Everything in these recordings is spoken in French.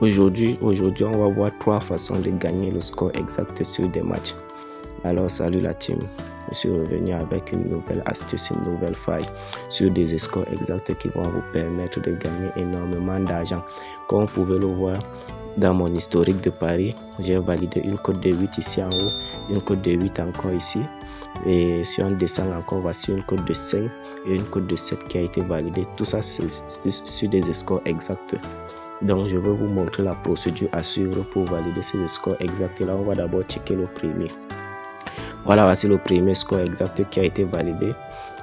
Aujourd'hui, on va voir 3 façons de gagner le score exact sur des matchs. Alors, salut la team. Je suis revenu avec une nouvelle astuce, une nouvelle faille sur des scores exacts qui vont vous permettre de gagner énormément d'argent. Comme vous pouvez le voir dans mon historique de paris, j'ai validé une cote de 8 ici en haut, une cote de 8 encore ici. Et si on descend encore, voici une cote de 5 et une cote de 7 qui a été validée. Tout ça sur des scores exacts. Donc, je vais vous montrer la procédure à suivre pour valider ces scores exacts. Là, on va d'abord checker le premier. Voilà, voici le premier score exact qui a été validé.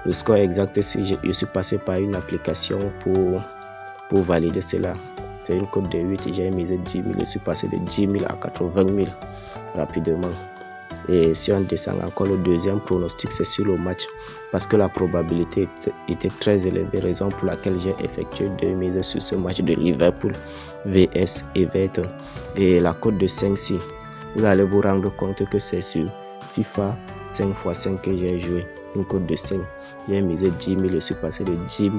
Le score exact, si je suis passé par une application pour valider cela. C'est une cote de 8, j'ai misé 10 000. Je suis passé de 10 000 à 80 000 rapidement. Et si on descend encore, le deuxième pronostic, c'est sur le match. Parce que la probabilité était très élevée, raison pour laquelle j'ai effectué 2 mises sur ce match de Liverpool vs Everton. Et la cote de 5-6, vous allez vous rendre compte que c'est sur FIFA 5x5 que j'ai joué. Une cote de 5. J'ai misé 10 000, je suis passé de 10 000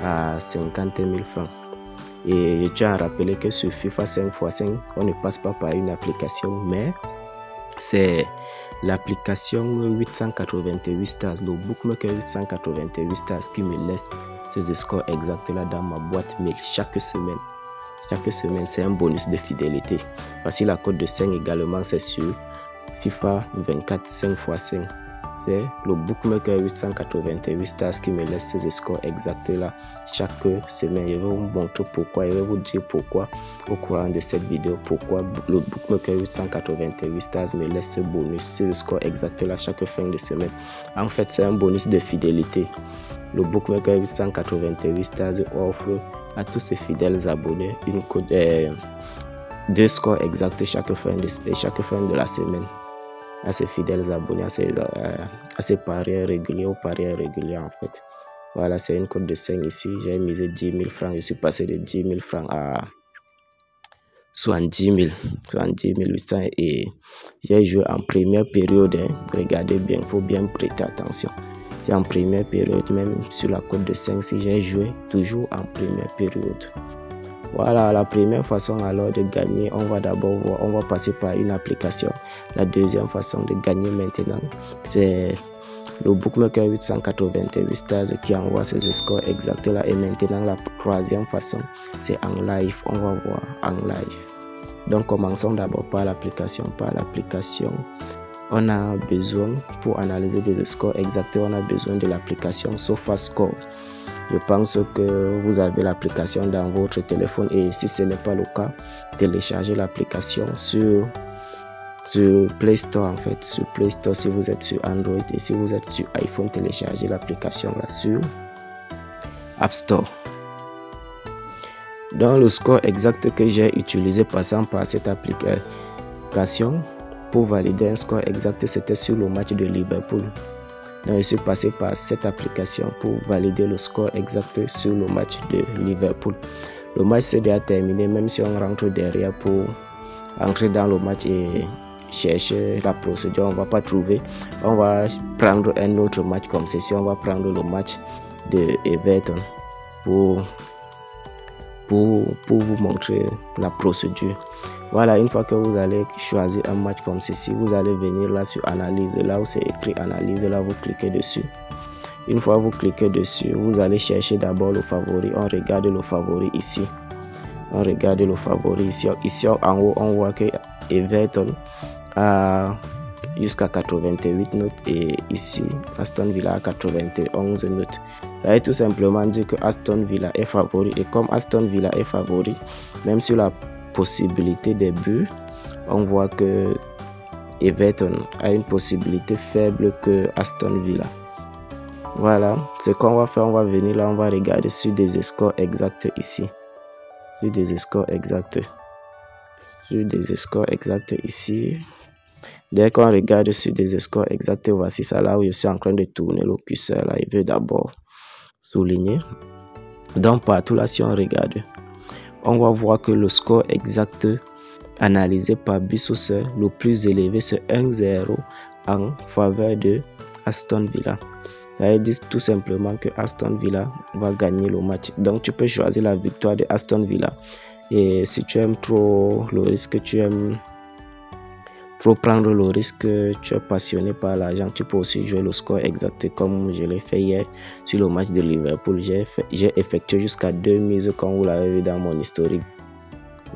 à 50 000 francs. Et je tiens à rappeler que sur FIFA 5x5, on ne passe pas par une application, mais c'est l'application 888 stars, le bookmaker 888 stars qui me laisse ces scores exacts là dans ma boîte mail chaque semaine. Chaque semaine, c'est un bonus de fidélité. Voici la cote de 5 également, c'est sur FIFA 24 5x5. C'est le bookmaker 888 stars qui me laisse ces scores exacts là chaque semaine. Je vais vous montrer pourquoi, je vais vous dire pourquoi au courant de cette vidéo, pourquoi le bookmaker 888 stars me laisse ce bonus, ces scores exacts là chaque fin de semaine. En fait, c'est un bonus de fidélité. Le bookmaker 888 stars offre à tous ses fidèles abonnés une code, 2 scores exacts chaque fin de la semaine. À ses fidèles abonnés, à ses parieurs réguliers, aux parieurs réguliers en fait. Voilà, c'est une cote de 5 ici. J'ai misé 10 000 francs. Je suis passé de 10 000 francs à 70 800 et j'ai joué en première période. Hein. Regardez bien, il faut bien prêter attention. C'est en première période, même sur la cote de 5, si j'ai joué toujours en première période. Voilà, la première façon alors de gagner, on va d'abord voir, on va passer par une application. La deuxième façon de gagner maintenant, c'est le bookmaker 888 stars qui envoie ses scores exacts là. Et maintenant, la troisième façon, c'est en live. On va voir en live. Donc, commençons d'abord par l'application. On a besoin, pour analyser des scores exacts, on a besoin de l'application SofaScore. Je pense que vous avez l'application dans votre téléphone et si ce n'est pas le cas, téléchargez l'application sur Play Store en fait. Sur Play Store si vous êtes sur Android et si vous êtes sur iPhone, téléchargez l'application là sur App Store. Dans le score exact que j'ai utilisé passant par cette application pour valider un score exact, c'était sur le match de Liverpool. Donc, je suis passé par cette application pour valider le score exact sur le match de Liverpool. Le match s'est déjà terminé, même si on rentre derrière pour entrer dans le match et chercher la procédure, on ne va pas trouver. On va prendre un autre match comme ceci. On va prendre le match de Everton pour vous montrer la procédure. Voilà, une fois que vous allez choisir un match comme ceci, vous allez venir là sur analyse, là où c'est écrit analyse, là vous cliquez dessus. Une fois vous cliquez dessus, vous allez chercher d'abord le favori. On regarde le favori ici. On regarde le favori ici. Ici en haut, on voit que Everton a jusqu'à 88 notes et ici Aston Villa a 91 notes. Ça veut tout simplement dire que Aston Villa est favori, et comme Aston Villa est favori, même sur la possibilité des buts, on voit que Everton a une possibilité faible que Aston Villa. Voilà, ce qu'on va faire, on va venir là, on va regarder sur des scores exacts ici. Sur des scores exacts. Ici. Dès qu'on regarde sur des scores exacts, voici ça là où je suis en train de tourner le curseur là. Il veut d'abord souligner. Donc partout là, si on regarde, on va voir que le score exact analysé par Bissoser, le plus élevé, c'est 1-0 en faveur de Aston Villa. Ça veut dire tout simplement que Aston Villa va gagner le match. Donc tu peux choisir la victoire de Aston Villa Et si tu aimes trop le risque, tu aimes trop prendre le risque, tu es passionné par l'argent, tu peux aussi jouer le score exact comme je l'ai fait hier sur le match de Liverpool. J'ai effectué jusqu'à 2 mises comme vous l'avez vu dans mon historique.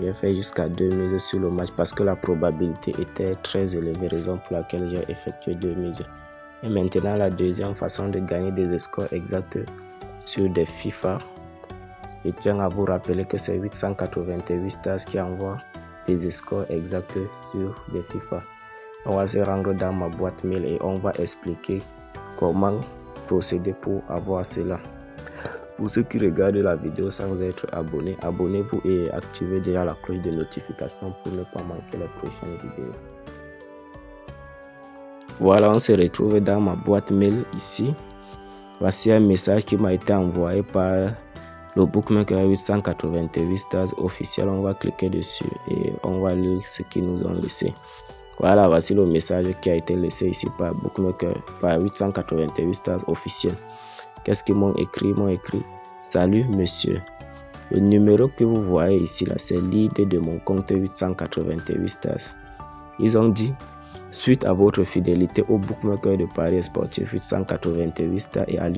J'ai fait jusqu'à 2 mises sur le match parce que la probabilité était très élevée, raison pour laquelle j'ai effectué 2 mises. Et maintenant, la deuxième façon de gagner des scores exacts sur des FIFA. Je tiens à vous rappeler que c'est 888 stars qui envoie des scores exacts sur des FIFA. On va se rendre dans ma boîte mail et on va expliquer comment procéder pour avoir cela. Pour ceux qui regardent la vidéo sans être abonnés, abonnez-vous et activez déjà la cloche de notification pour ne pas manquer les prochaines vidéos. Voilà, on se retrouve dans ma boîte mail ici. Voici un message qui m'a été envoyé par le bookmaker 888 stars officiel. On va cliquer dessus et on va lire ce qu'ils nous ont laissé. Voilà, voici le message qui a été laissé ici par bookmaker, par 888 stars officiel. Qu'est-ce qu'ils m'ont écrit? Ils m'ont écrit: salut monsieur, le numéro que vous voyez ici là, c'est l'idée de mon compte 888 stars. Ils ont dit: suite à votre fidélité au bookmaker de Paris Sportif 888 stars et à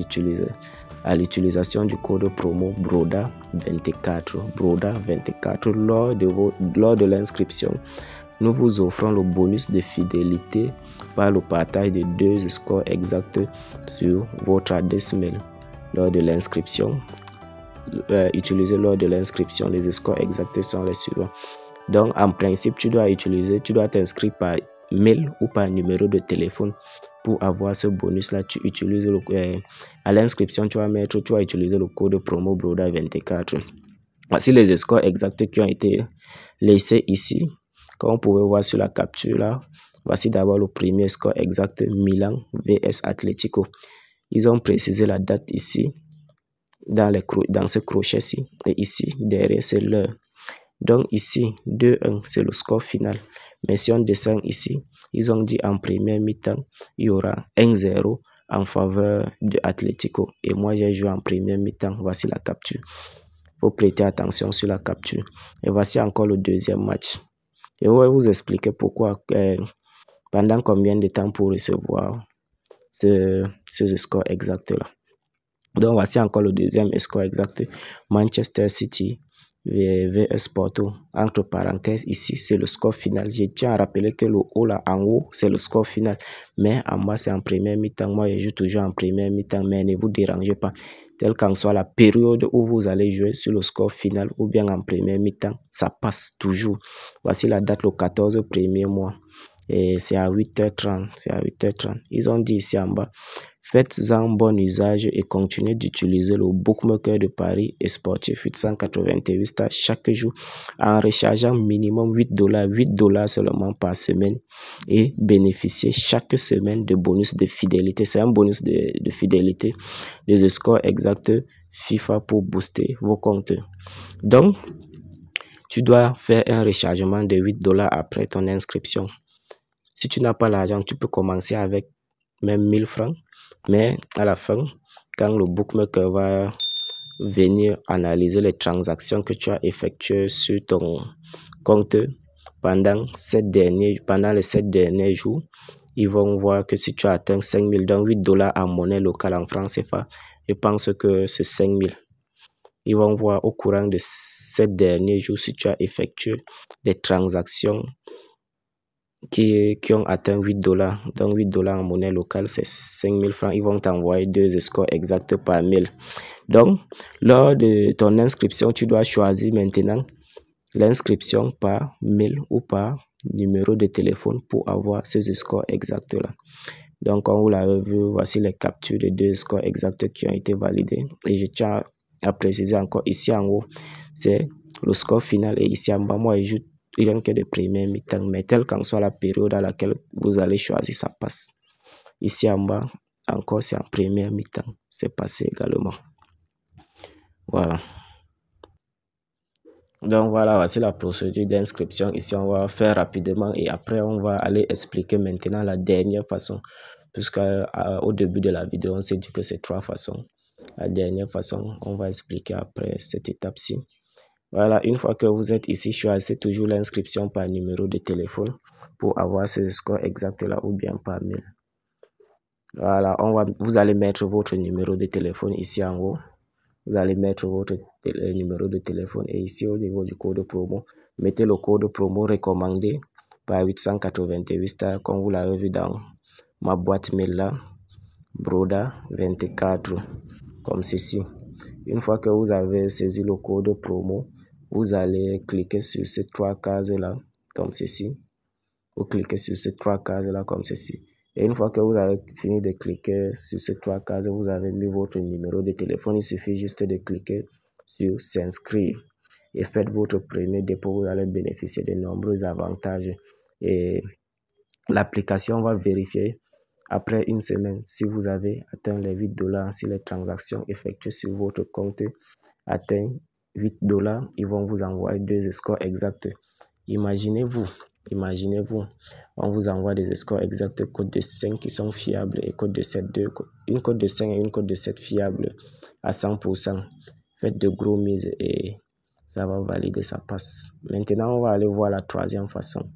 l'utilisation du code promo BRODA24 lors de l'inscription, nous vous offrons le bonus de fidélité par le partage de 2 scores exacts sur votre adresse mail. Lors de l'inscription, utilisez lors de l'inscription, les scores exacts sont les suivants. Donc en principe, tu dois t'inscrire par mail ou par numéro de téléphone pour avoir ce bonus là. Tu utilises à l'inscription, tu vas utiliser le code promo BRODA24. Voici les scores exacts qui ont été laissés ici. Comme vous pouvez voir sur la capture là, voici d'abord le premier score exact, Milan vs Atletico. Ils ont précisé la date ici, dans ce crochet-ci, et ici, derrière, c'est l'heure. Donc ici, 2-1, c'est le score final. Mais si on descend ici, ils ont dit en première mi-temps, il y aura 1-0 en faveur de Atletico. Et moi, j'ai joué en première mi-temps. Voici la capture. Il faut prêter attention sur la capture. Et voici encore le deuxième match. Je vais vous expliquer pourquoi, pendant combien de temps pour recevoir ce score exact là. Donc voici encore le deuxième score exact, Manchester City vs Porto. Entre parenthèses ici, c'est le score final. Je tiens à rappeler que le haut là, en haut, c'est le score final. Mais en bas, c'est en première mi-temps. Moi, je joue toujours en première mi-temps, mais ne vous dérangez pas. Telle qu'en soit la période où vous allez jouer sur le score final ou bien en première mi-temps, ça passe toujours. Voici la date, le 14 premier mois. Et c'est à 8h30. C'est à 8h30. Ils ont dit ici en bas: faites-en bon usage et continuez d'utiliser le bookmaker de Paris et Sportif 888 stars chaque jour en rechargeant minimum $8, $8 seulement par semaine, et bénéficiez chaque semaine de bonus de fidélité. C'est un bonus de fidélité, des scores exacts FIFA pour booster vos comptes. Donc, tu dois faire un rechargement de $8 après ton inscription. Si tu n'as pas l'argent, tu peux commencer avec même 1000 francs. Mais à la fin, quand le bookmaker va venir analyser les transactions que tu as effectuées sur ton compte pendant les 7 derniers jours, ils vont voir que si tu as atteint 5000, donc $8 en monnaie locale en francs CFA, je pense que c'est 5000. Ils vont voir au courant de 7 derniers jours si tu as effectué des transactions qui ont atteint $8. Donc $8 en monnaie locale, c'est 5000 francs. Ils vont t'envoyer 2 scores exacts par mail. Donc, lors de ton inscription, tu dois choisir maintenant l'inscription par mail ou par numéro de téléphone pour avoir ces scores exacts-là. Donc, comme vous l'avez vu, voici les captures de 2 scores exacts qui ont été validés. Et je tiens à préciser encore, ici en haut, c'est le score final. Et ici en bas, moi, je joue rien que de première mi-temps. Mais telle qu'en soit la période à laquelle vous allez choisir, ça passe. Ici en bas, encore, c'est en première mi-temps. C'est passé également. Voilà. Donc voilà, voici la procédure d'inscription. Ici, on va faire rapidement et après, on va aller expliquer maintenant la dernière façon. Puisqu'au début de la vidéo, on s'est dit que c'est 3 façons. La dernière façon, on va expliquer après cette étape-ci. Voilà, une fois que vous êtes ici, choisissez toujours l'inscription par numéro de téléphone pour avoir ce score exact là ou bien par mail. Voilà, vous allez mettre votre numéro de téléphone ici en haut. Vous allez mettre votre numéro de téléphone et ici au niveau du code promo, mettez le code promo recommandé par 888 stars comme vous l'avez vu dans ma boîte mail là, Broda24, comme ceci. Une fois que vous avez saisi le code promo, vous allez cliquer sur ces trois cases là, comme ceci. Vous cliquez sur ces trois cases là, comme ceci. Et une fois que vous avez fini de cliquer sur ces trois cases, vous avez mis votre numéro de téléphone. Il suffit juste de cliquer sur s'inscrire et faites votre premier dépôt. Vous allez bénéficier de nombreux avantages et l'application va vérifier après une semaine si vous avez atteint les $8, si les transactions effectuées sur votre compte atteignent $8, ils vont vous envoyer 2 scores exacts. Imaginez-vous, on vous envoie des scores exacts, code de 5 qui sont fiables et code de 7, une code de 5 et une code de 7 fiables à 100%. Faites de gros mises et ça va valider, ça passe. Maintenant, on va aller voir la troisième façon.